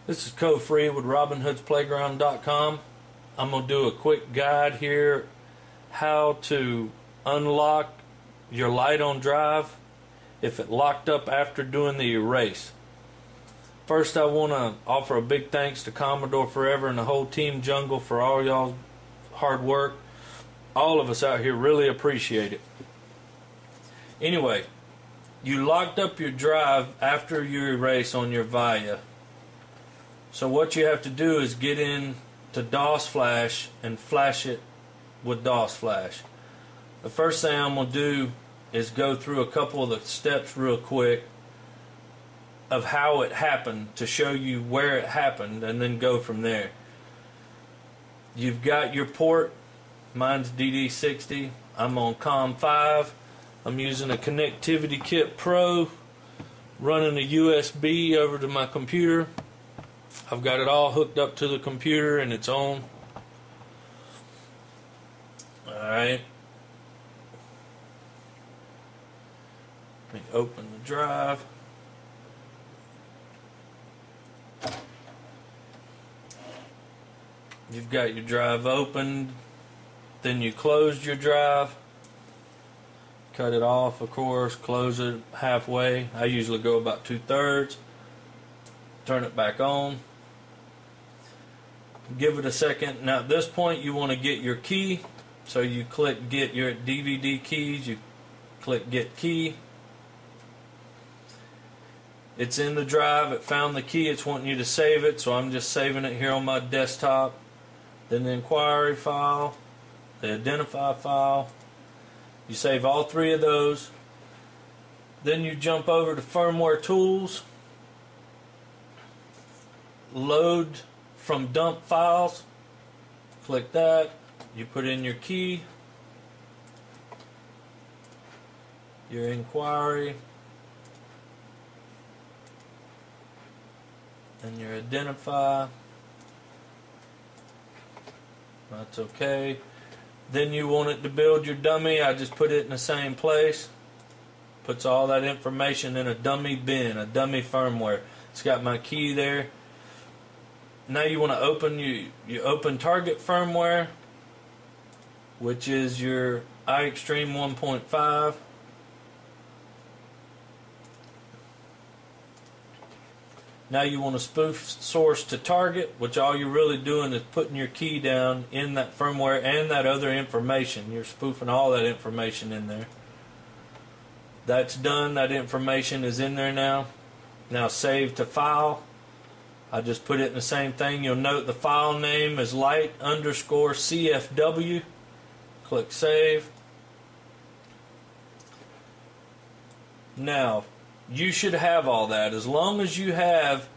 This is CoFree with RobinHoodsPlayground.com. I'm going to do a quick guide here how to unlock your Lite-on drive if it locked up after doing the erase. First, I want to offer a big thanks to Commodore Forever and the whole Team Jungle for all y'all's hard work. All of us out here really appreciate it. Anyway, you locked up your drive after you erase on your VIA. So what you have to do is get in to dosflash and flash it with dosflash. The first thing I'm going to do is go through a couple of the steps real quick of how it happened to show you where it happened, and then go from there. You've got your port. Mine's DD60. I'm on COM5. I'm using a Connectivity Kit Pro, running a USB over to my computer. I've got it all hooked up to the computer and it's on. Alright. Let me open the drive. You've got your drive opened. Then you closed your drive. Cut it off, of course. Close it halfway. I usually go about 2/3. Turn it back on. Give it a second. Now at this point you want to get your key. So you click get your DVD keys. You click get key. It's in the drive. It found the key. It's wanting you to save it. So I'm just saving it here on my desktop. Then the inquiry file. The identify file. You save all three of those. Then you jump over to firmware tools. Load from dump files. Click that. You put in your key, your inquiry, and your identify. That's okay. Then you want it to build your dummy. I just put it in the same place. Puts all that information in a dummy bin, a dummy firmware. It's got my key there. Now you want to open you open target firmware, which is your iExtreme 1.5. Now you want to spoof source to target, which all you're really doing is putting your key down in that firmware and that other information. You're spoofing all that information in there. That's done. That information is in there now. Now save to file. I just put it in the same thing. You'll note the file name is Lite_CFW. Click save. Now you should have all that. As long as you have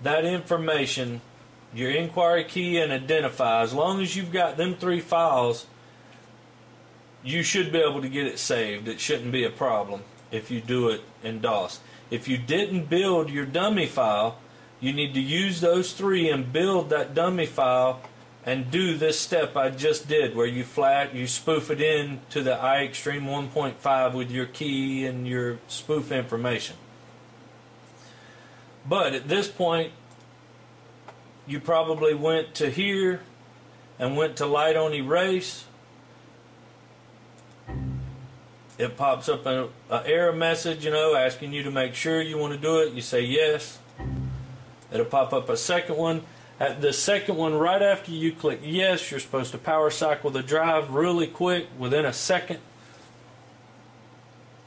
that information, your inquiry key and identify, as long as you've got them three files, you should be able to get it saved. It shouldn't be a problem if you do it in DOS. If you didn't build your dummy file, you need to use those three and build that dummy file and do this step I just did, where you spoof it in to the iExtreme 1.5 with your key and your spoof information. But at this point, you probably went to here and went to Lite-on erase. It pops up an error message, asking you to make sure you want to do it. You say yes. It'll pop up a second one. At the second one, right after you click yes, you're supposed to power cycle the drive really quick, within a second.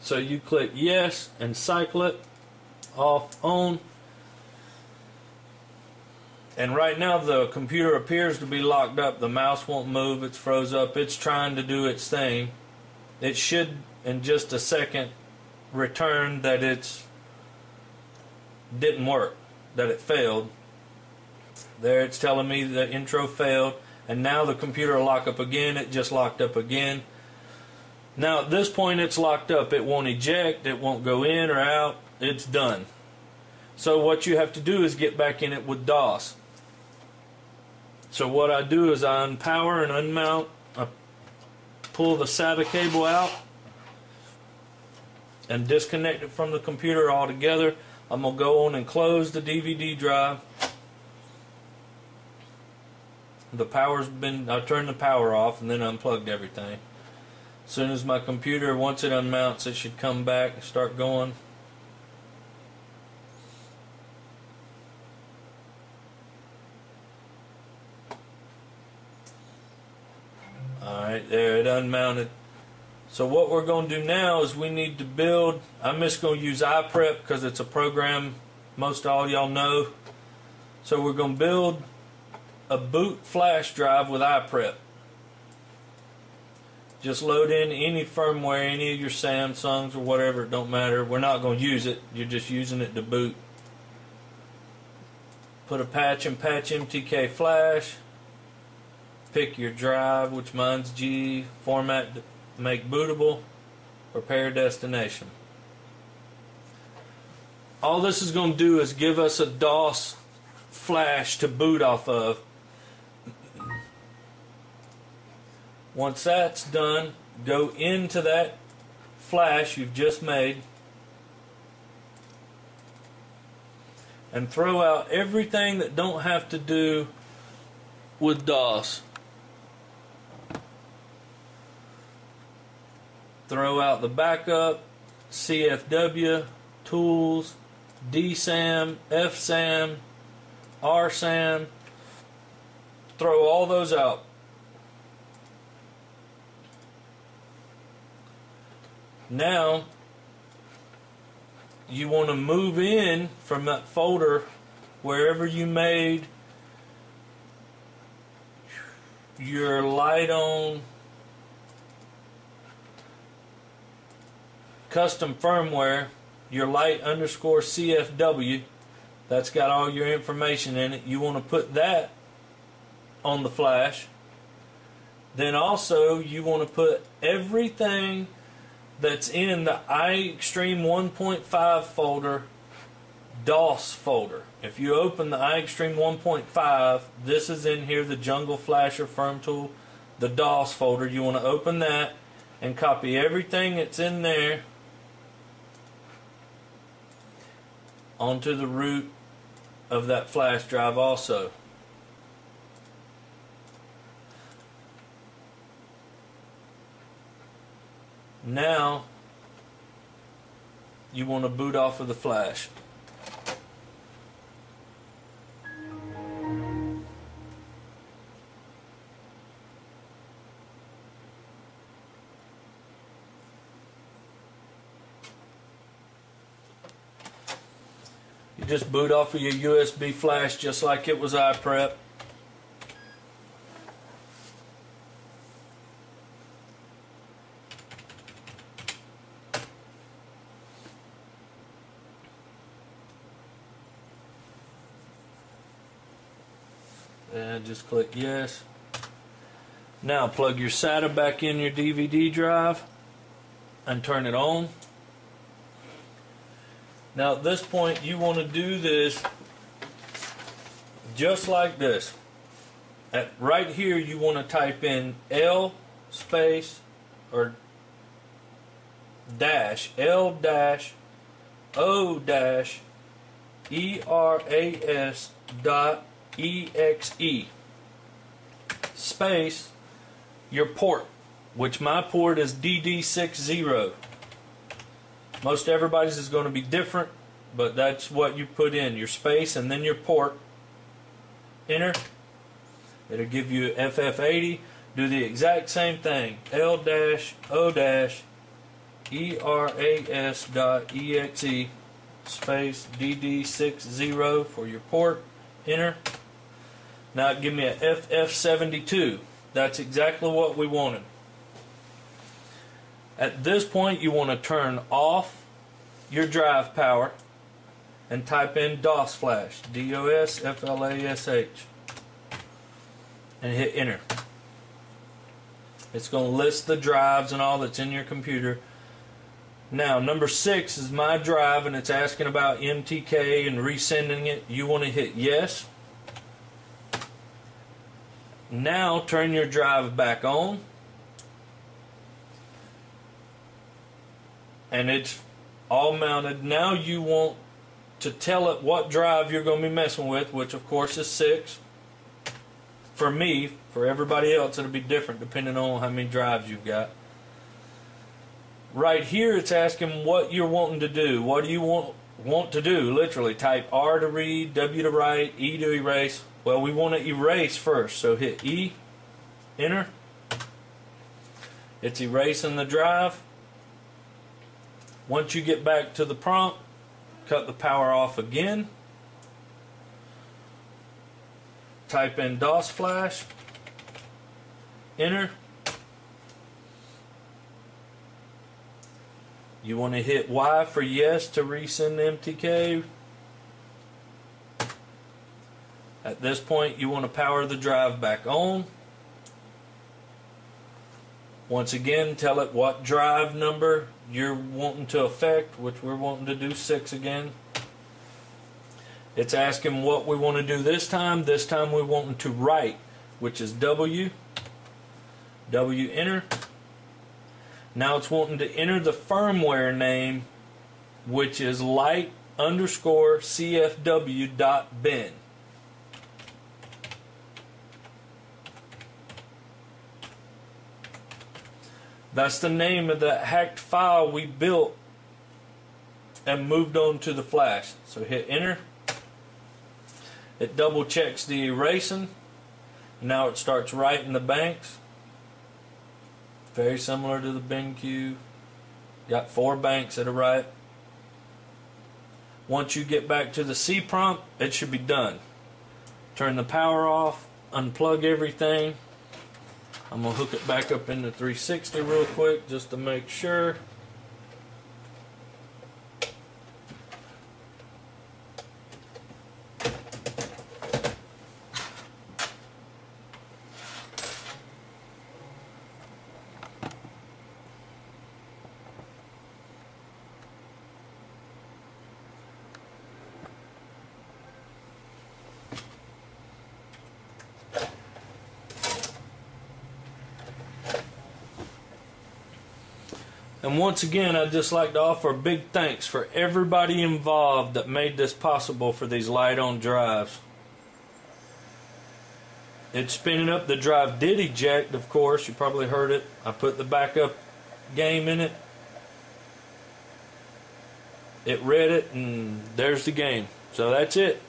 So you click yes and cycle it off, on. And right now the computer appears to be locked up. The mouse won't move. It's froze up. It's trying to do its thing. It should, in just a second, return that it didn't work, that it failed. There it's telling me the intro failed, and now the computer will lock up again. It just locked up again. Now at this point it's locked up. It won't eject, it won't go in or out. It's done. So what you have to do is get back in it with DOS. So what I do is I unpower and unmount. I pull the SATA cable out and disconnect it from the computer altogether. I'm going to go on and close the DVD drive. The power's been, I turned the power off and then unplugged everything. As soon as my computer, once it unmounts, it should come back and start going. Alright, there, it unmounted. So what we're going to do now is we need to build, I'm just going to use iPrep because it's a program most all y'all know. So we're going to build a boot flash drive with iPrep. Just load in any firmware, any of your Samsungs or whatever, it don't matter. We're not going to use it, you're just using it to boot. Put a patch and patch MTK flash. Pick your drive, which mine's G, format to make bootable, prepare destination. All this is going to do is give us a DOS flash to boot off of. Once that's done, go into that flash you've just made and throw out everything that don't have to do with DOS. Throw out the backup, CFW, tools, DSAM, FSAM, RSAM. Throw all those out. Now you want to move in from that folder wherever you made your Lite-on custom firmware, your Lite_CFW, that's got all your information in it. You want to put that on the flash. Then also you want to put everything that's in the iExtreme 1.5 folder, DOS folder. If you open the iExtreme 1.5, this is in here, the Jungle Flasher Firm Tool, the DOS folder. You want to open that and copy everything that's in there onto the root of that flash drive also. Now you want to boot off of the flash. You just boot off of your USB flash just like it was iPrep. And just click yes. Now plug your SATA back in your DVD drive and turn it on. Now at this point you want to do this just like this. Right here you want to type in L space or dash L dash O dash ERAS dot EXE space your port, which my port is DD60. Most everybody's is going to be different, but that's what you put in, your space and then your port. Enter. It'll give you FF80. Do the exact same thing. L-O-ERAS.exe space DD60 for your port. Enter. Now give me a FF72. That's exactly what we wanted. At this point you want to turn off your drive power and type in dosflash, DOSFLASH, and hit enter. It's going to list the drives and all that's in your computer. Now number 6 is my drive and it's asking about MTK and resending it. You want to hit yes. Now turn your drive back on and it's all mounted. Now you want to tell it what drive you're going to be messing with, which of course is 6. for me. For everybody else, it'll be different depending on how many drives you've got. Right here, it's asking what you're wanting to do. What do you want to do? Literally, type R to read, W to write, E to erase. Well, we want to erase first, so hit E, enter. It's erasing the drive. Once you get back to the prompt, cut the power off again. Type in dosflash, enter. You want to hit Y for yes to resend the MTK. At this point, you want to power the drive back on. Once again, tell it what drive number you're wanting to affect, which we're wanting to do 6 again. It's asking what we want to do this time. This time we want to write, which is W. W, enter. Now it's wanting to enter the firmware name, which is Lite_CFW.bin. That's the name of the hacked file we built and moved on to the flash. So hit enter. It double checks the erasing. Now it starts writing the banks. Very similar to the bin queue. Got 4 banks that are right. Once you get back to the C prompt, it should be done. Turn the power off, unplug everything. I'm going to hook it back up into 360 real quick just to make sure. And once again, I'd just like to offer a big thanks for everybody involved that made this possible for these Lite-on drives. It's spinning up. The drive did eject, of course. You probably heard it. I put the backup game in it. It read it, and there's the game. So that's it.